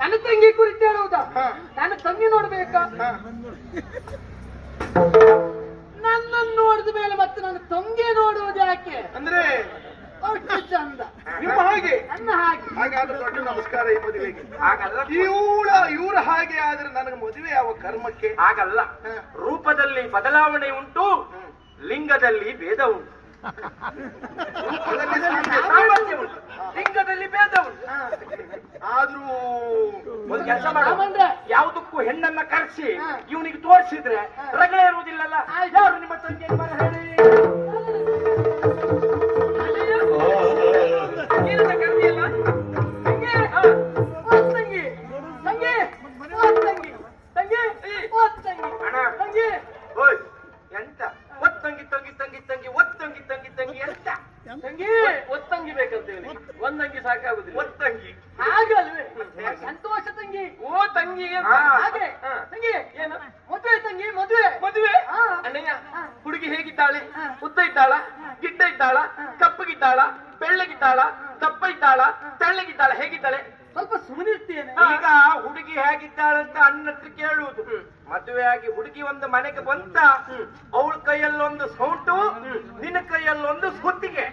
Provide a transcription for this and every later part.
ನನ್ನ ತಂಗಿ ಕುರಿತು ಹೇಳುವುದಾ? ನನ್ನ ತಂಗಿ ನೋಡ್ಬೇಕಾ? ನನ್ನನ್ನು ನೋಡಿದ ಮೇಲೆ ಮತ್ತೆ ನನ್ನ ತಂಗಿ ನೋಡುವುದು ಯಾಕೆ ಅಂದ್ರೆ ಅಷ್ಟು ಚಂದ ನಿಮ್ಮ ಹಾಗೆ ನನ್ನ ಹಾಗೆ. ಹಾಗಾದ್ರೆ ದೊಡ್ಡ ನಮಸ್ಕಾರ ಈ ಮದುವೆಗೆ. ಹಾಗಲ್ಲ, ಇವ್ರ ಹಾಗೆ ಆದ್ರೆ ನನಗೆ ಮದುವೆ ಯಾವ ಕರ್ಮಕ್ಕೆ? ಹಾಗಲ್ಲ. ರೂಪದಲ್ಲಿ ಬದಲಾವಣೆ ಉಂಟು, ಲಿಂಗದಲ್ಲಿ ಭೇದ ಉಂಟು. ಸಾಮರ್ಥ್ಯ ಉಂಟು, ಲಿಂಗದಲ್ಲಿ ಭೇದ ಉಂಟು. ಆದ್ರೂ ಒಂದು ಕೆಲಸ ಮಾಡು, ಸಾಮಾನ್ಯ. ಯಾವುದಕ್ಕೂ ಹೆಣ್ಣನ್ನ ಕರೆಸಿ ಇವನಿಗೆ ತೋರಿಸಿದ್ರೆ ರಗಳೆ ಇರುವುದಿಲ್ಲಲ್ಲ. ಯಾರು ನಿಮ್ಮ ತಂಗಿ ಅಂತ ಹೇಳಿ ಏನಂತ ಕರೆದಿಯಲ್ಲ? ತಂಗಿ, ತಂಗಿ, ತಂಗಿ, ತಂಗಿ, ತಂಗಿ, ತಂಗಿ, ಅಣ್ಣ, ತಂಗಿ. ಓಯ್ ಎಂತ ಒತ್ತಂಗಿ ತಂಗಿ ತಂಗಿ ತಂಗಿ ಒತ್ತಂಗಿ ತಂಗಿ ತಂಗಿ ಎಂತ ತಂಗಿ ಒತ್ತಂಗಿ ಬೇಕಂತೇಳಿ ಒಂದಂಗಿ ಸಾಕಾಗುದಿಲ್ಲ. ಒತ್ತಂಗಿ ಹಾಗಲ್ವೇ? ಸಂತೋಷ ತಂಗಿ. ಓ ತಂಗಿ ಹಾಗೆ ತಂಗಿ. ಏನು ಮದುವೆ ತಂಗಿ, ಮದುವೆ. ಮದುವೆ? ಹಾ. ಅಣ್ಣಯ್ಯ, ಹುಡುಗಿ ಹೇಗಿದ್ದಾಳೆ? ಉದ್ದ ಇದ್ದಾಳ, ಗಿಡ್ಡ ಇದ್ದಾಳ, ಕಪ್ಪಗಿದ್ದಾಳ, ಬೆಳ್ಳಗಿದ್ದಾಳ, ದಪ್ಪ ಇದ್ದಾಳ, ತೆಳ್ಳಗಿದ್ದಾಳ, ಹೇಗಿದ್ದಾಳೆ? ಸ್ವಲ್ಪ ಸುಮ್ಮನಿರ್ತೇನೆ. ಈಗ ಹುಡುಗಿ ಹೇಗಿದ್ದಾಳಂತ ಅಣ್ಣ ಹತ್ರ ಕೇಳುವುದು. ಮದುವೆ ಆಗಿ ಹುಡುಗಿ ಒಂದು ಮನೆಗೆ ಬಂತ, ಅವಳ ಕೈಯಲ್ಲೊಂದು ಸೌಟು, ನಿನ್ನ ಕೈಯಲ್ಲೊಂದು ಸುತ್ತಿಗೆ,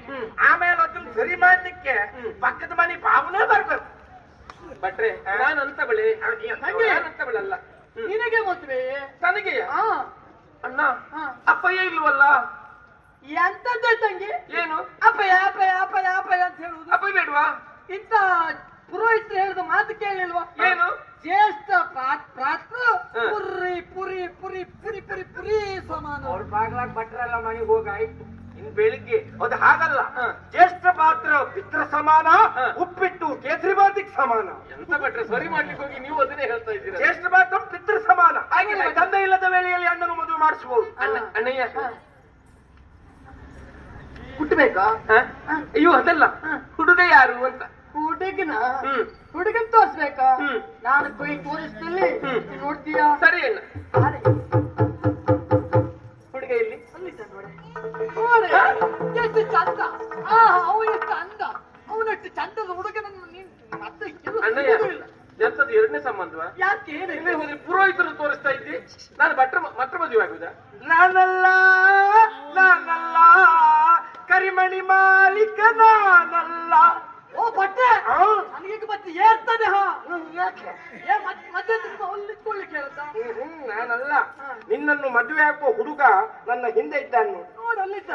ಆಮೇಲೆ ಅದನ್ನ ಸರಿ ಮಾಡ್ಲಿಕ್ಕೆ ಪಕ್ಕದ ಮನೆ ಭಾವನೆ ಬರ್ಬೇಕು. ಬಟ್ರೆ ನಾನಂತ ಬಳಿ ನಾನಂತ ಬಳಲ್ಲ, ನಿನಗೆ ಮದುವೆ ನನಗೆ ಅಣ್ಣ ಅಪ್ಪಯ್ಯ ಇಲ್ವಲ್ಲ? ಎಂತದ್ದೇ ತಂಗಿ? ಏನು ಅಪ್ಪಯ್ಯ ಅಪ್ಪಯ್ಯ ಅಪ್ಪಯ್ಯ ಅಪ್ಪಯ್ಯ ಅಂತ ಹೇಳುವುದು? ಅಪ್ಪ ಬೇಡ್ವಾ? ಇಂತ ಪುರೋಹಿತರು ಹೇಳಿದ ಮಾತು ಕೇಳಿಲ್ವಾ? ಏನು ಜ್ಯೇಷ್ಠ ಪ್ರಾತ್ರ ಪುರಿ ಪುರಿ ಪುರಿ ಪುರಿ ಪುರಿ ಪುರಿ ಸಮಾನ. ಅವ್ರ ಬಾಗ್ಲಾಗ ಭಟ್ರೆಲ್ಲ ಮನೆಗೆ ಹೋಗಾಯ್ತು. ಇನ್ ಬೆಳಿಗ್ಗೆ ಅದು ಹಾಗಲ್ಲ, ಜ್ಯೇಷ್ಠ ಪಾತ್ರ ಪಿತೃ ಸಮಾನ, ಉಪ್ಪಿಟ್ಟು ಕೇಸರಿ ಬಾತಿಗೆ ಸಮಾನ. ಎಂತ ಭಟ್ರೆ ಸರಿ ಮಾಡ್ಲಿಕ್ಕೆ ಹೋಗಿ ನೀವು ಅದನ್ನೇ ಹೇಳ್ತಾ ಇದ್ದೀರಾ? ಜ್ಯೇಷ್ಠ ಪಾತ್ರ ಪಿತೃ ಸಮಾನ. ಹಾಗೆ ತಂದೆ ಇಲ್ಲದ ವೇಳೆಯಲ್ಲಿ ಅಣ್ಣನ ಮದುವೆ ಮಾಡಿಸಬಹುದು. ಅಣ್ಣಯ್ಯ ಹುಟ್ಟಬೇಕಾ? ಅಯ್ಯೋ ಅದಲ್ಲ, ಹುಡುಗ ಯಾರು ಅಂತ. ಹುಡುಗನ ಹುಡುಗನ್ ತೋರ್ಸ್ಬೇಕಾ? ನಾನು ಕೈ ತೋರಿಸ್ತೀನಿ, ನೋಡ್ತೀಯಾ? ಸರಿ ಅಣ್ಣ. ಅರೆ, ಹುಡುಗ ಇಲ್ಲಿ ಅಲ್ಲಿದ್ದ ನೋಡಿ. ನೋಡಿ, ಎಷ್ಟು ಚಂದ. ಅವನೆಷ್ಟು ಅಂದ, ಅವನಷ್ಟು ಚಂದದ ಹುಡುಗನನ್ನು ನೀನು ಮತ್ತೆ ಎಲ್ಲೂ ಅಣ್ಣಯ್ಯ, ಸಿಗುವುದಿಲ್ಲ. ಎಂತದ್ದು ಎರಡನೇ ಸಂಬಂಧವಾ? ಯಾಕೆ ಹಿಂದೆ ಹೋದ್ರೆ ಪುರೋಹಿತರು ತೋರಿಸ್ತಾ ಇದ್ದಿ, ನಾನು ಭಟ್ರ ಮದುವೆ ಆಗುದಾ? ನಾನಲ್ಲ ನಾನಲ್ಲ, ಕರಿಮಣಿ ಮಾಲೀಕ ನಾನಲ್ಲ. ಓ ಬಟ್ಟೆ ನನಗೆ ಮತ್ತೆ ಏರ್ತದೆ. ಯಾಕೆ ಮತ್ತೆ ಹೊಲಿಕೊಳ್ಳಿಕ್ಕೆ ಹೇಳ್ತಾ? ನಾನಲ್ಲ, ನಿನ್ನನ್ನು ಮದುವೆ ಆಗುವ ಹುಡುಗ ನನ್ನ ಹಿಂದೆ ಇದ್ದಾನೆ. ನೋಡಿ ಅಲ್ಲಿದ್ದ.